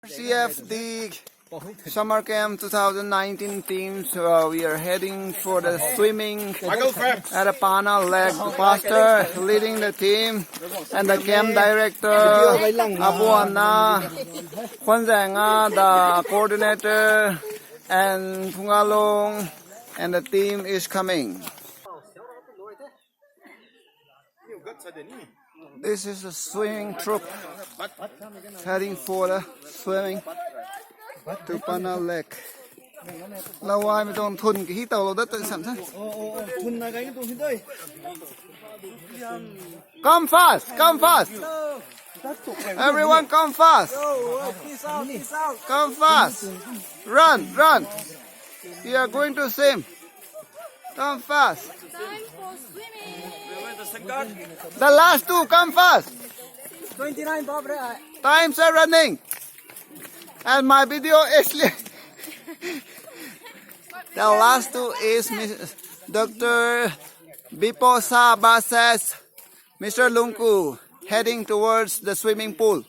Rcfd Summer Camp 2019 teams. We are heading for the swimming at a Pana Lake. The pastor leading the team and the camp director Pana, the coordinator, and Pungalong, and the team is coming. This is a swimming troop heading for the swimming to Pana Lake. Lâu ai mà tròn thun cái tàu lô đất tự sẵn sẵn. Come fast, come fast. Everyone come fast. Come fast. Run, run. We are going to swim. Come fast. Time for swimming. The last two, come fast. 29 Times are running. And my video is the last two is Dr. Biposa Bases, Mr. Lungku, heading towards the swimming pool.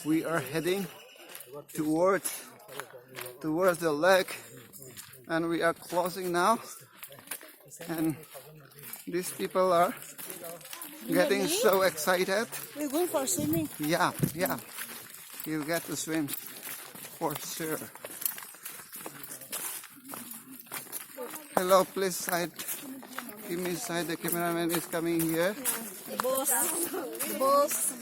We are heading towards the lake, and we are closing now. And these people are getting so excited. We're going for swimming. Yeah. You get to swim for sure. Hello, please side. Give me side. The cameraman is coming here. The boss.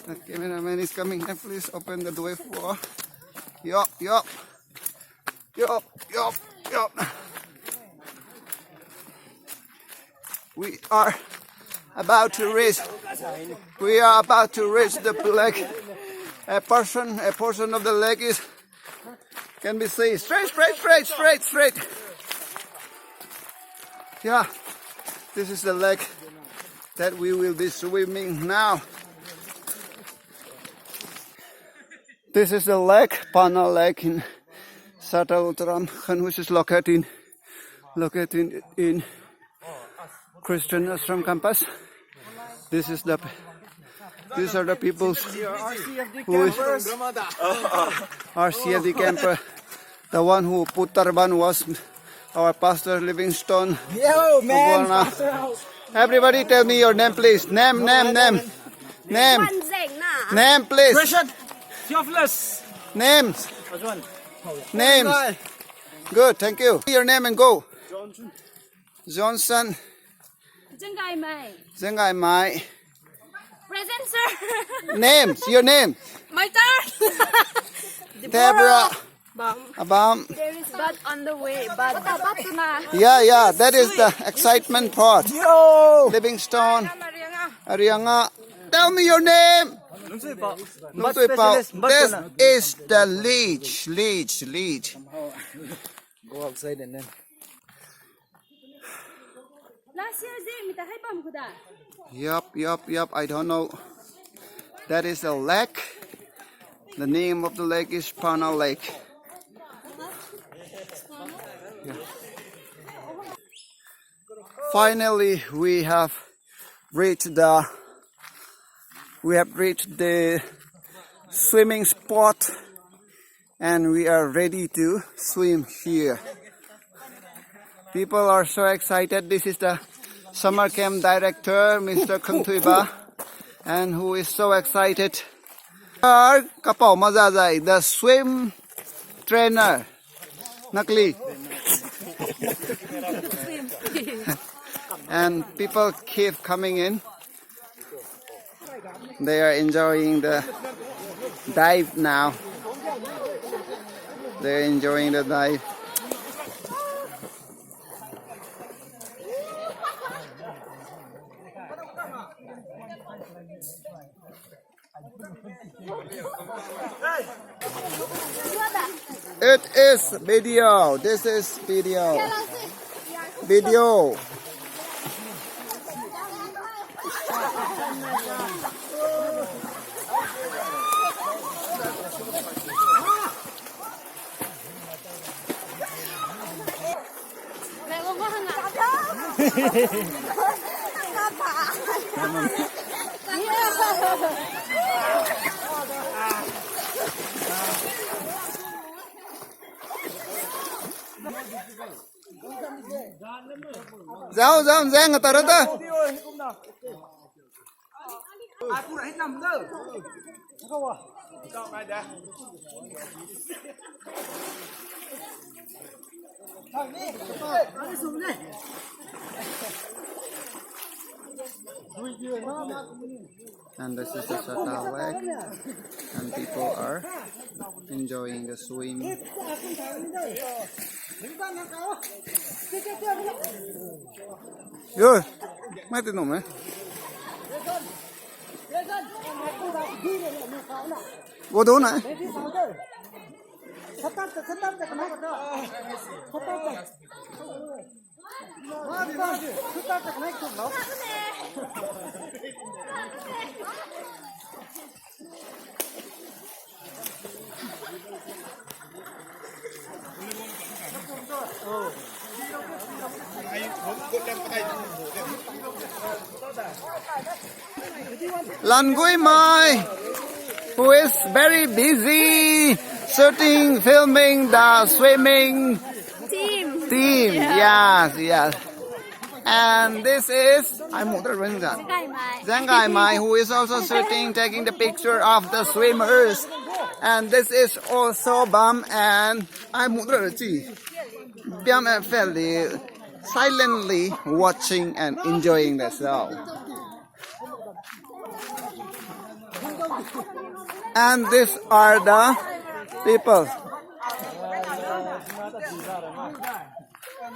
The cameraman is coming here. Please open the door for. Yup. We are about to reach the lake. A portion of the lake can be seen. Straight. Yeah, this is the lake that we will be swimming now. This is the lake, Pana Lake in Sattal, which is located in Christian Ashram campus. These are the people who is Rcfd camper. The one who put turban was our pastor Livingstone. Yo, man. Everybody tell me your name, please. Name, please. Names. Good, thank you. Your name and go. Johnson. Zengai Mai. Present, sir. Names, your name. My turn. Deborah. Abam. There is but on the way, but Yeah, that is the excitement part. Yo. Livingstone. Arianga. Tell me your name. This is the leech. Go outside and then. last year they mita hai pam kuda. Yup. I don't know. That is a lake. The name of the lake is Pana Lake. Yeah. Finally, we have reached the swimming spot, and we are ready to swim here. People are so excited. This is the summer camp director, Mr. Kungtuiba, and who is so excited. Kapau Mazazai, the swim trainer, Nakli. And people keep coming in. They are enjoying the dive now. They're enjoying the dive. It is video. This is video. Dao dao dang ở tờ đó. And this is the Sattal lake, and people are enjoying the swim. Yo, mấy tên nôm này? Vô đâu này? Langui Mai, who is very busy shooting, filming the swimming team. Yes. And this is Zangai Mai, who is also shooting, taking the picture of the swimmers. And this is also Bam and Bam and Feli silently watching and enjoying the show. And these are the people.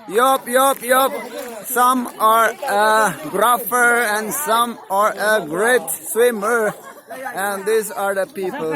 Yup. Some are a golfer and some are a great swimmer. And these are the people.